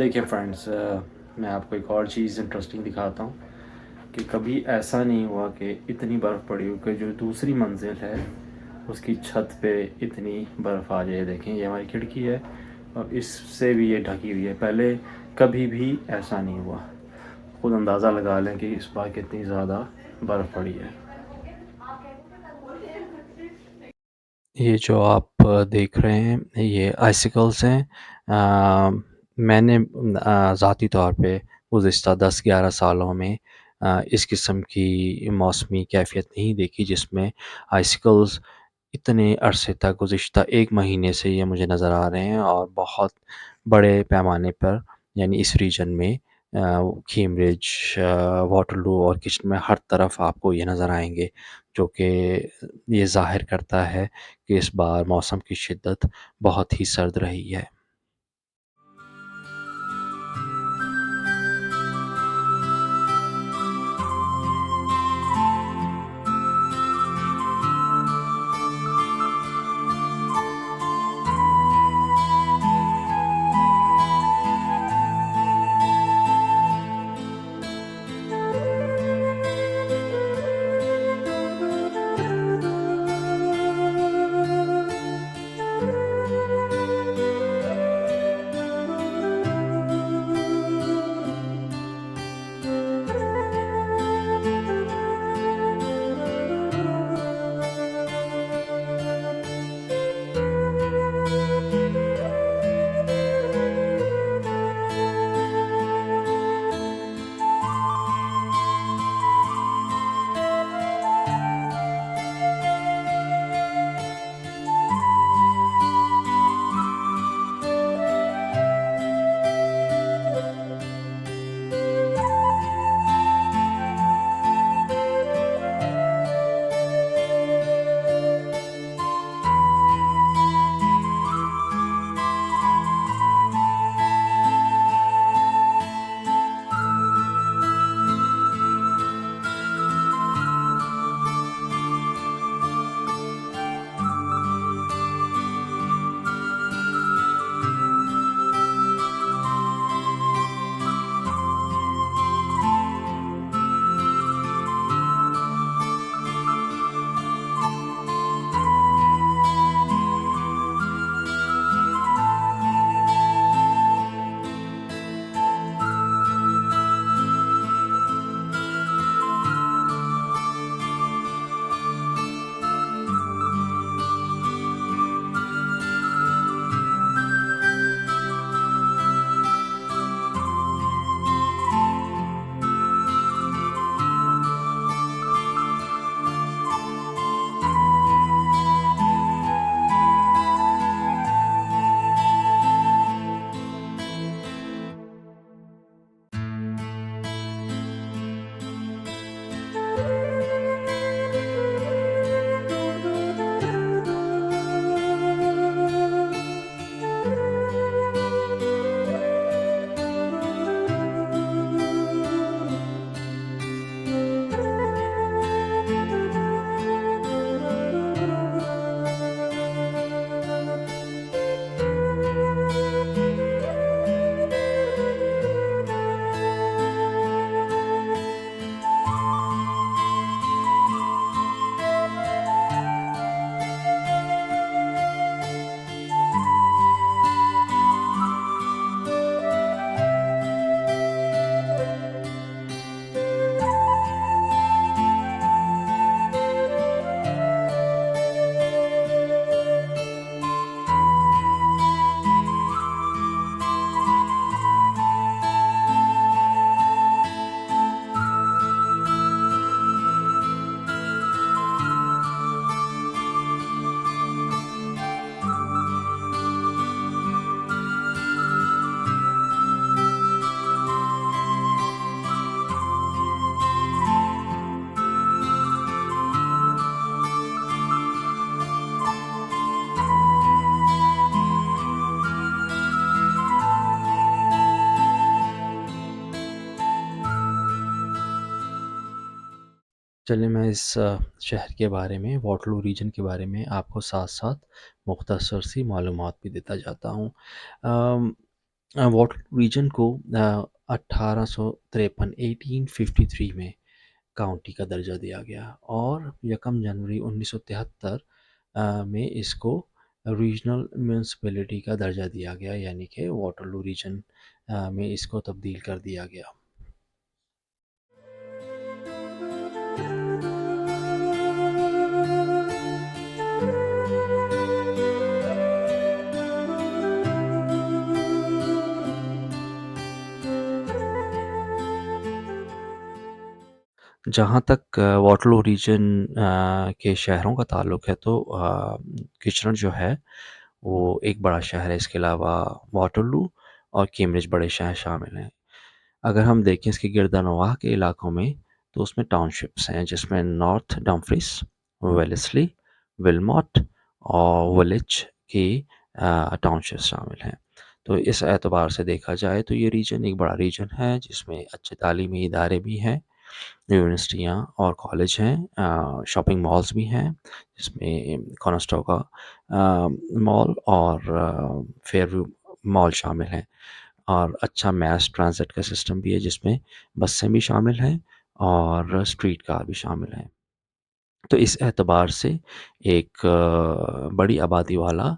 देखिए फ्रेंड्स, मैं आपको एक और चीज़ इंटरेस्टिंग दिखाता हूँ कि कभी ऐसा नहीं हुआ कि इतनी बर्फ़ पड़ी हो कि जो दूसरी मंजिल है उसकी छत पे इतनी बर्फ़ आ जाए। देखें, ये हमारी खिड़की है और इससे भी ये ढकी हुई है। पहले कभी भी ऐसा नहीं हुआ। खुद अंदाज़ा लगा लें कि इस बार कितनी ज़्यादा बर्फ़ पड़ी है। ये जो आप देख रहे हैं ये आइसिकल्स हैं। मैंने ज़ाती तौर पे गुज़िश्ता 10-11 सालों में इस किस्म की मौसमी कैफ़ियत नहीं देखी जिसमें आइसिकल्स इतने अरसे तक गुज़िश्ता 1 महीने से ये मुझे नज़र आ रहे हैं और बहुत बड़े पैमाने पर यानी इस रीजन में कैम्ब्रिज, वाटरलू और किचन में हर तरफ आपको ये नज़र आएँगे, जो कि ये ज़ाहिर करता है कि इस बार मौसम की शिद्दत बहुत ही सर्द रही है। चलिए मैं इस शहर के बारे में, वाटरलू रीजन के बारे में आपको साथ-साथ मुख्तसर सी मालूमात भी देता जाता हूँ। अम वाटर रीजन को 1853 1853 में काउंटी का दर्जा दिया गया और यकम जनवरी 1973 में इसको रीजनल म्यूनसिपैलिटी का दर्जा दिया गया, यानी कि वाटरलू रीजन में इसको तब्दील कर दिया गया। जहाँ तक वाटरलू रीजन के शहरों का ताल्लुक है तो किचनर जो है वो एक बड़ा शहर है। इसके अलावा वाटरलू और कैम्ब्रिज बड़े शहर शामिल हैं। अगर हम देखें इसके गिरदानवाह के इलाकों में तो उसमें टाउनशिप्स हैं जिसमें नॉर्थ डम्फ्रीज, वेलेस्ली, विलमॉट और विलेज की टाउनशिप्स शामिल हैं। तो इस एतबार से देखा जाए तो ये रीजन एक बड़ा रीजन है जिसमें अच्छे तालीमी इदारे भी हैं, यूनिवर्सिटियाँ और कॉलेज हैं, शॉपिंग मॉल्स भी हैं जिसमें कॉनस्टोगा मॉल और फेयरव्यू मॉल शामिल हैं और अच्छा मैस ट्रांसिट का सिस्टम भी है जिसमें बसें भी शामिल हैं और स्ट्रीट कार भी शामिल हैं। तो इस एतबार से एक बड़ी आबादी वाला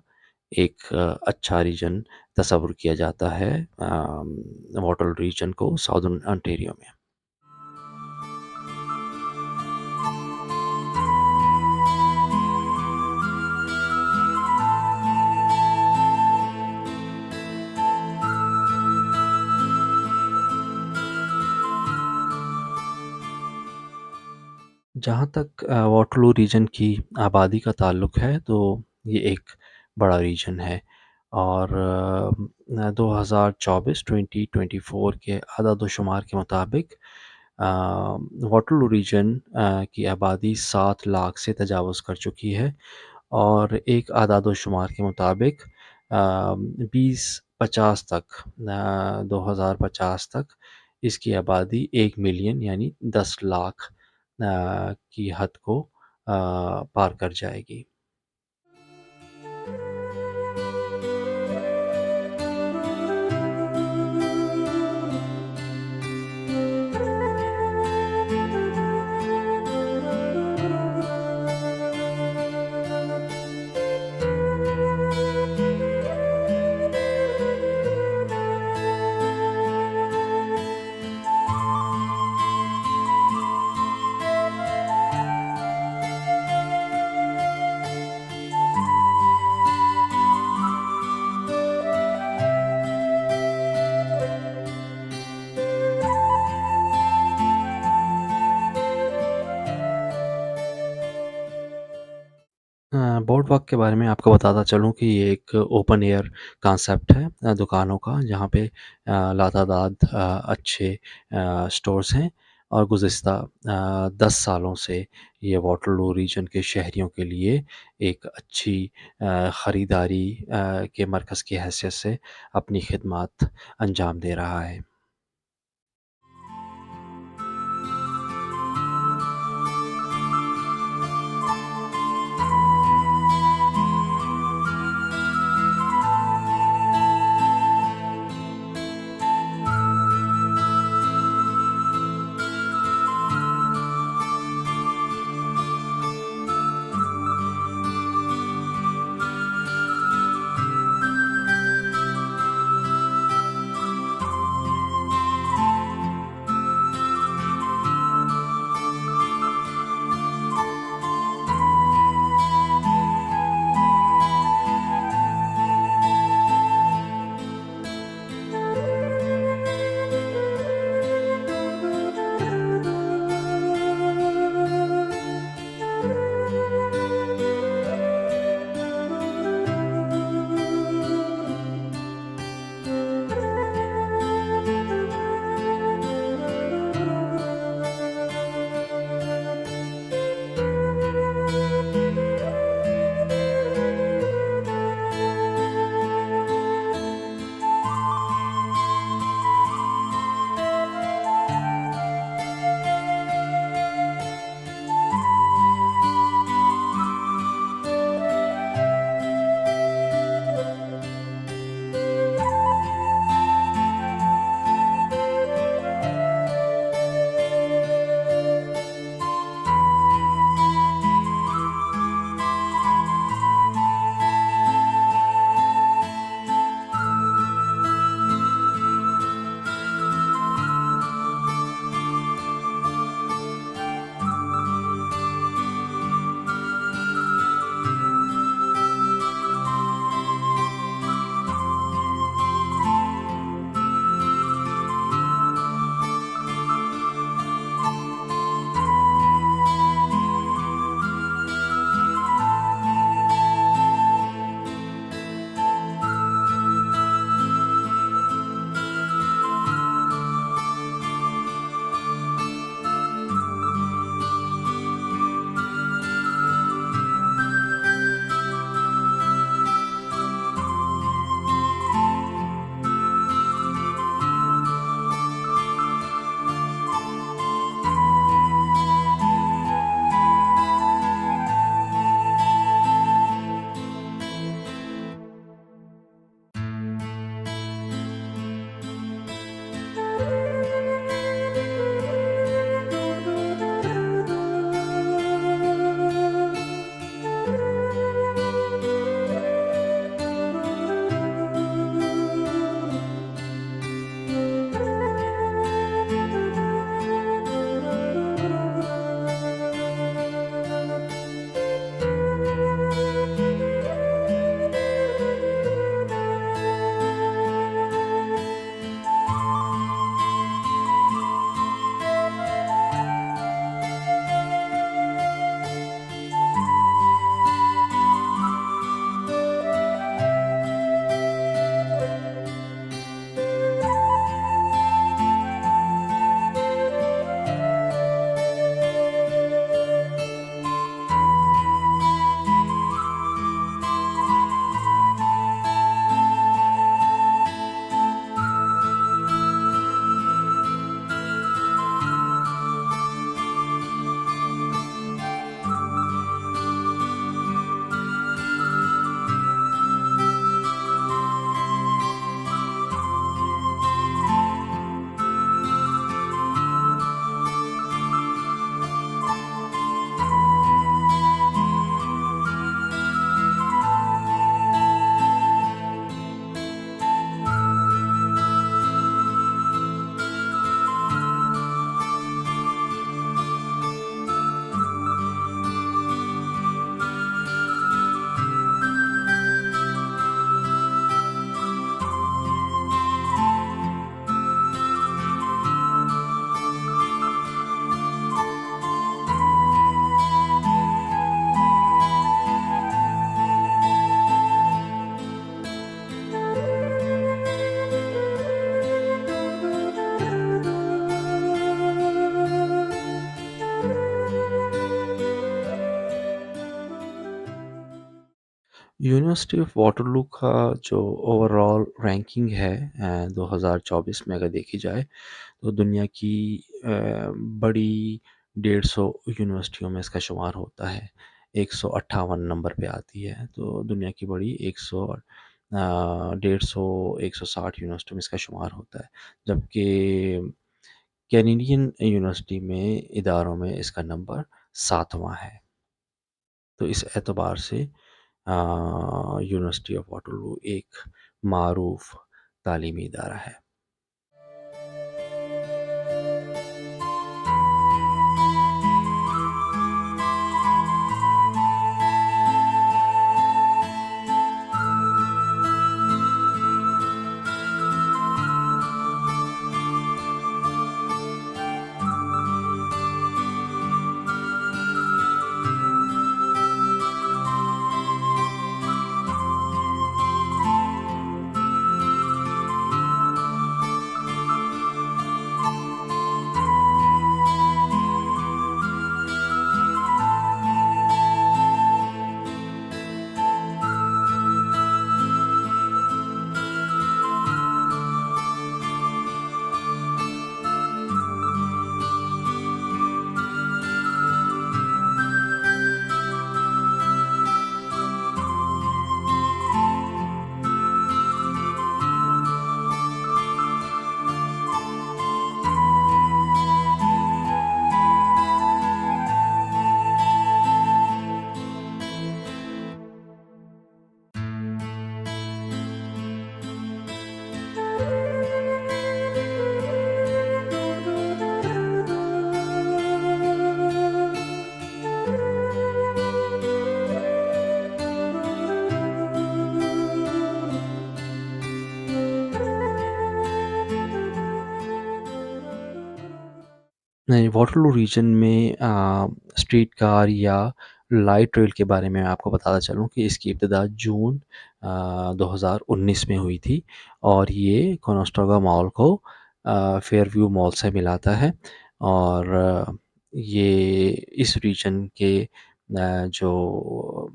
एक अच्छा रीजन तस्वुर किया जाता है वाटरलू रीजन को साउदर्न ओंटारियो में। जहाँ तक वाटरलू रीजन की आबादी का ताल्लुक है तो ये एक बड़ा रीजन है और 2024 2024 के आदाद-ओ-शुमार के मुताबिक वाटरलू रीजन की आबादी 7 लाख से तजावुज़ कर चुकी है और एक आदाद-ओ-शुमार के मुताबिक 2050 तक 2050 तक इसकी आबादी 1 मिलियन यानी 10 लाख की हद को पार कर जाएगी। बोर्ड वॉक के बारे में आपको बताता चलूँ कि ये एक ओपन एयर कॉन्सेप्ट है दुकानों का जहाँ पे लातादाद अच्छे स्टोर्स हैं और गुज़िस्ता 10 सालों से ये वाटरलू रीजन के शहरियों के लिए एक अच्छी ख़रीदारी के मरकज़ की हैसियत से अपनी खिदमत अंजाम दे रहा है। यूनिवर्सिटी ऑफ वाटरलू का जो ओवरऑल रैंकिंग है 2024 में अगर देखी जाए तो दुनिया की बड़ी 150 यूनिवर्सिटियों में इसका शुमार होता है। 158 नंबर पे आती है, तो दुनिया की बड़ी 150 160 यूनिवर्सिटी में इसका शुमार होता है। जबकि कैनेडियन यूनिवर्सिटी में इदारों में इसका नंबर 7वां है। तो इस एतबार से यूनिवर्सिटी ऑफ वाटरलू एक मारूफ तालीमी इदारा है। नहीं, वाटरलू रीजन में स्ट्रीट कार या लाइट रेल के बारे में मैं आपको बताता चलूँ कि इसकी इब्तिदा जून 2019 में हुई थी और ये कोनेस्टोगा मॉल को फेयरव्यू मॉल से मिलाता है और ये इस रीजन के जो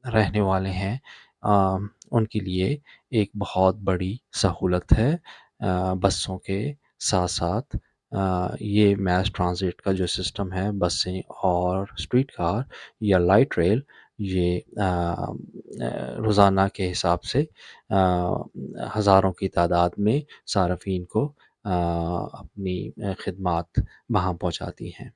रहने वाले हैं उनके लिए एक बहुत बड़ी सहूलत है। बसों के साथ-साथ ये मैस ट्रांसिट का जो सिस्टम है, बसें और स्ट्रीट कार या लाइट रेल, ये रोज़ाना के हिसाब से हज़ारों की तादाद में सार्फ़िन को अपनी खिदमात वहाँ पहुँचाती हैं।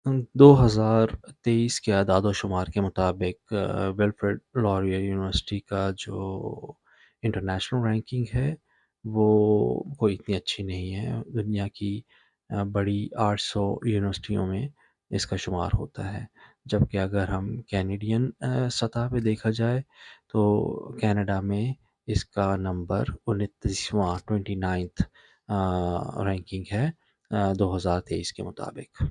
2023 के आदाद-ओ-शुमार के मुताबिक विल्फ्रेड लॉरियर यूनिवर्सिटी का जो इंटरनेशनल रैंकिंग है, वो कोई इतनी अच्छी नहीं है। दुनिया की बड़ी 800 यूनिवर्सिटियों में इसका शुमार होता है। जबकि अगर हम कैनेडियन सतह पे देखा जाए, तो कनाडा में इसका नंबर 29वाँ 29th रैंकिंग है 2023 के मुताबिक।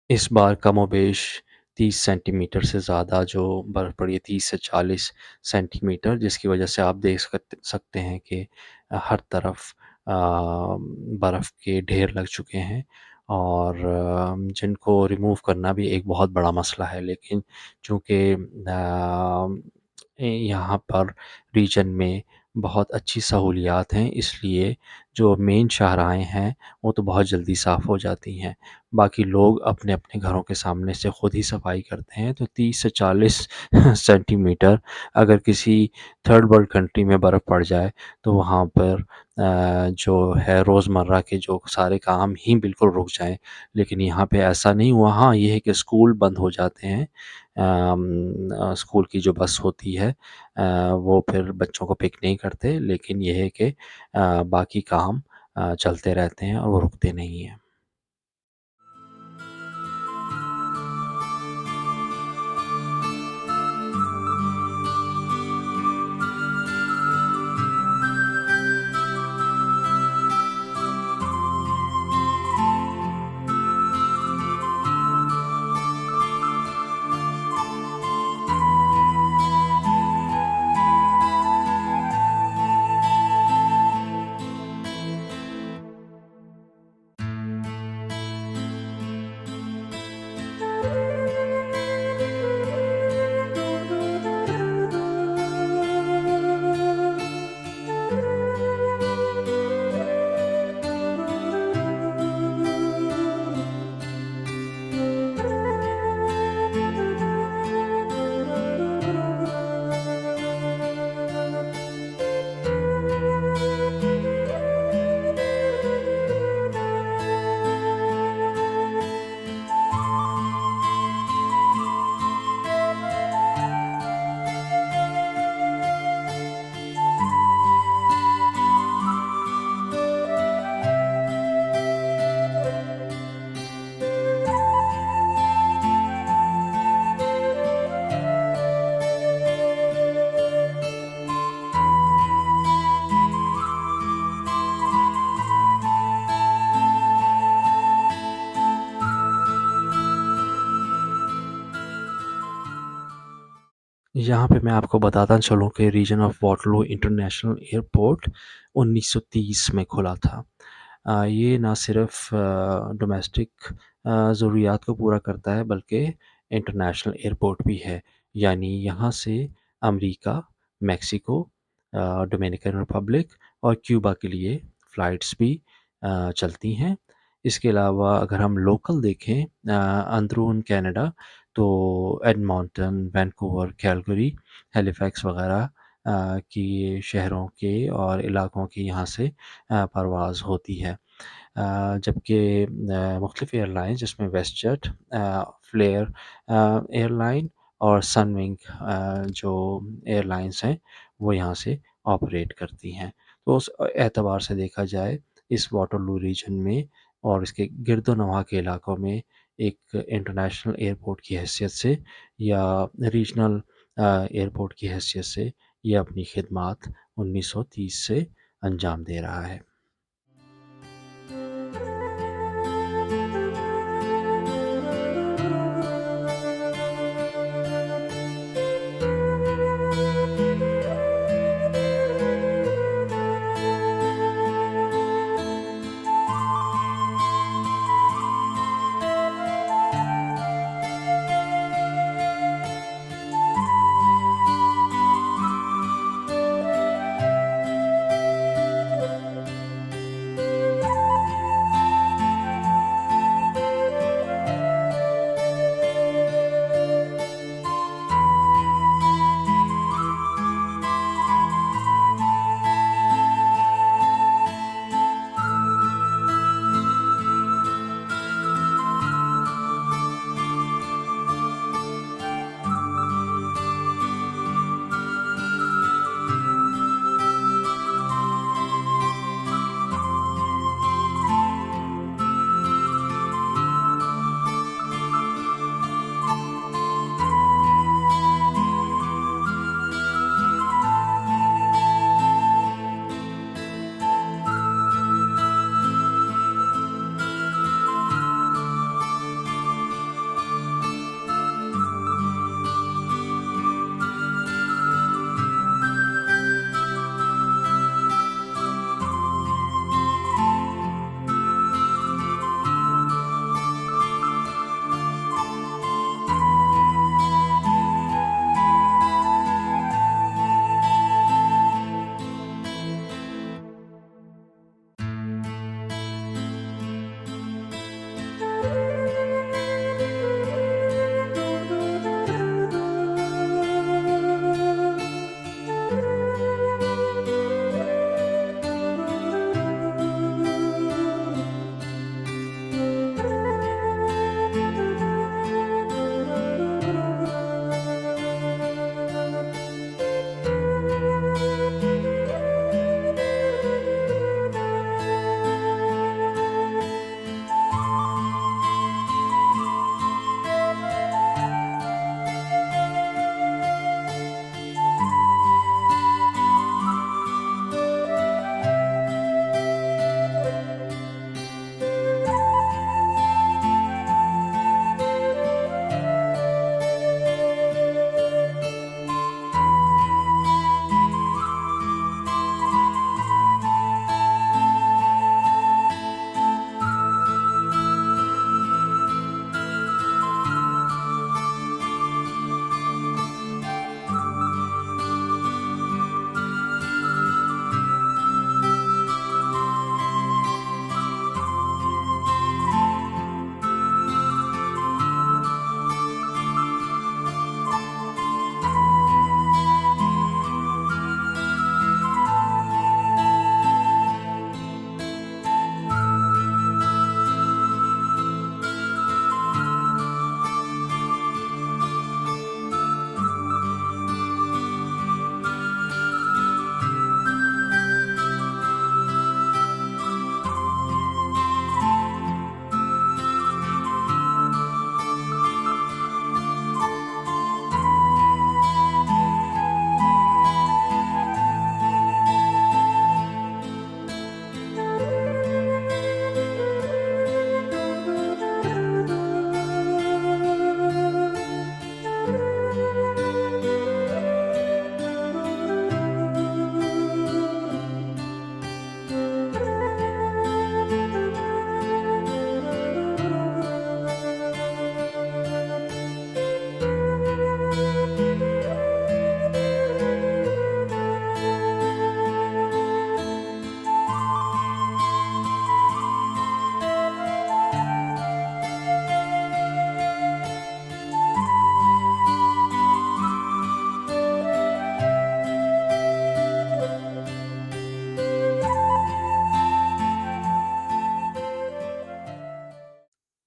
इस बार कमोबेश 30 सेंटीमीटर से ज़्यादा जो बर्फ़ पड़ी है, 30 से 40 सेंटीमीटर, जिसकी वजह से आप देख सकते हैं कि हर तरफ बर्फ़ के ढेर लग चुके हैं और जिनको रिमूव करना भी एक बहुत बड़ा मसला है। लेकिन चूँकि यहाँ पर रीजन में बहुत अच्छी सहूलियात हैं, इसलिए जो मेन शाहराहें हैं, वो तो बहुत जल्दी साफ़ हो जाती हैं। बाकी लोग अपने-अपने घरों के सामने से खुद ही सफाई करते हैं, तो 30 से 40 सेंटीमीटर अगर किसी थर्ड वर्ल्ड कंट्री में बर्फ़ पड़ जाए, तो वहाँ पर जो है रोज़मर्रा के जो सारे काम ही बिल्कुल रुक जाएँ। लेकिन यहाँ पे ऐसा नहीं हुआ। हाँ, ये है कि स्कूल बंद हो जाते हैं। स्कूल की जो बस होती है वो फिर बच्चों को पिक नहीं करते, लेकिन ये है कि बाकी काम चलते रहते हैं और वो रुकते नहीं हैं। यहाँ पे मैं आपको बताता चलूँ कि reason of Waterloo international airport 1930 में खुला था। ये ना सिर्फ़ डोमेस्टिक ज़रूरियात को पूरा करता है, बल्कि इंटरनेशनल एयरपोर्ट भी है। यानी यहाँ से अमेरिका, मेक्सिको, डोमिनिकन रिपब्लिक और क्यूबा के लिए फ़्लाइट्स भी चलती हैं। इसके अलावा अगर हम लोकल देखें अंदरून कनाडा, तो एडमंटन, वैंकूवर, कैलगरी, हैलिफैक्स वगैरह की शहरों के और इलाकों की यहाँ से परवाज़ होती है। जबकि मुख्तलिफ़ एयरलाइंस जिसमें वेस्टजेट, फ्लेयर एयरलाइन और सनविंग जो एयरलाइंस हैं, वो यहाँ से ऑपरेट करती हैं। तो उस एतबार से देखा जाए, इस वाटरलू रीजन में और इसके गिर्दोनवा के इलाकों में एक इंटरनेशनल एयरपोर्ट की हैसियत से या रीजनल एयरपोर्ट की हैसियत से ये अपनी खिदमात 1930 से अंजाम दे रहा है।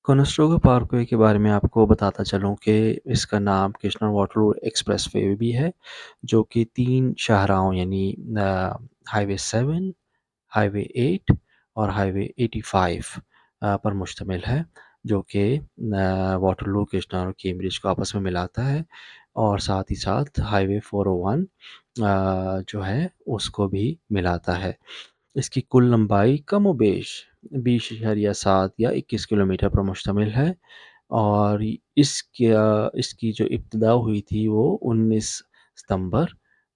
कोनेस्टोगा पार्कवे के बारे में आपको बताता चलूँ कि इसका नाम किशनर वाटरलू एक्सप्रेसवे भी है, जो कि 3 शाहराहों यानी हाईवे 7, हाईवे 8 और हाईवे 85 पर मुश्तमिल है, जो कि वाटरलू, किशनर और कैम्ब्रिज को आपस में मिलाता है और साथ ही साथ हाईवे 401 जो है उसको भी मिलाता है। इसकी कुल लंबाई कमोबेश 20.7 या 21 किलोमीटर पर मुश्तमिल है और इसकी जो इब्तिदा हुई थी वो 19 सितंबर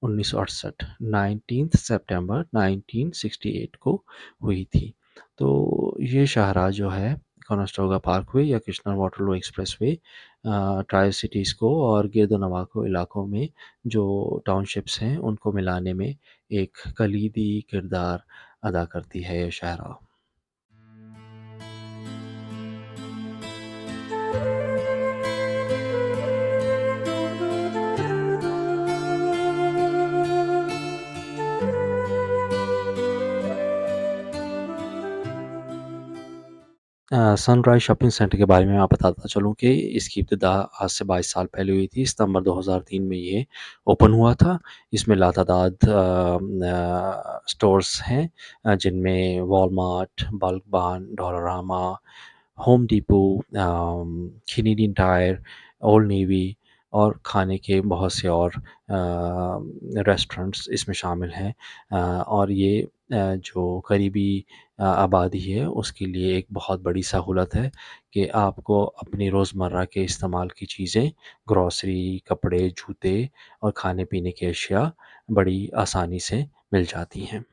1968 19th सितंबर 1968 को हुई थी। तो ये शाहराह जो है कोनेस्टोगा पार्कवे या किशनर वाटरलू एक्सप्रेसवे ट्राई सिटीज़ को और गिरदोनवाको इलाकों में जो टाउनशिप्स हैं उनको मिलाने में एक कलीदी किरदार अदा करती है ये शायरा। सनराइज़ शॉपिंग सेंटर के बारे में मैं बताता चलूँ कि इसकी इब्तिदा आज से 22 साल पहले हुई थी। सितंबर 2003 में ये ओपन हुआ था। इसमें लातादाद स्टोर्स हैं जिनमें Walmart, Bulk Barn, Dollarama, Home Depot, Canadian Tire, Old Navy और खाने के बहुत से और रेस्टोरेंट्स इसमें शामिल हैं। और ये जो करीबी आबादी है उसके लिए एक बहुत बड़ी सहूलत है कि आपको अपनी रोज़मर्रा के इस्तेमाल की चीज़ें, ग्रॉसरी, कपड़े, जूते और खाने-पीने की अशिया बड़ी आसानी से मिल जाती हैं।